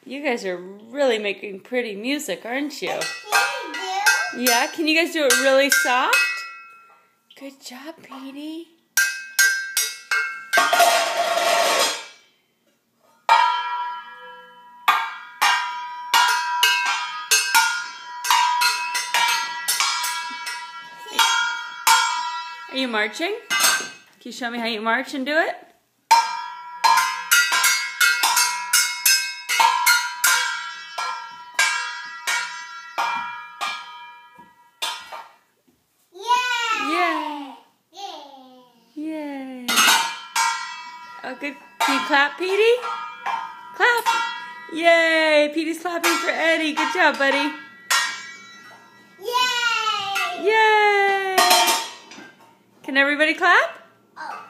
You guys are really making pretty music, aren't you? Can you do? Yeah, can you guys do it really soft? Good job, Petey. Are you marching? Can you show me how you march and do it? Yay! Yay! Oh, good. Can you clap, Petey? Clap! Yay! Petey's clapping for Eddie. Good job, buddy. Yay! Yay! Can everybody clap? Oh.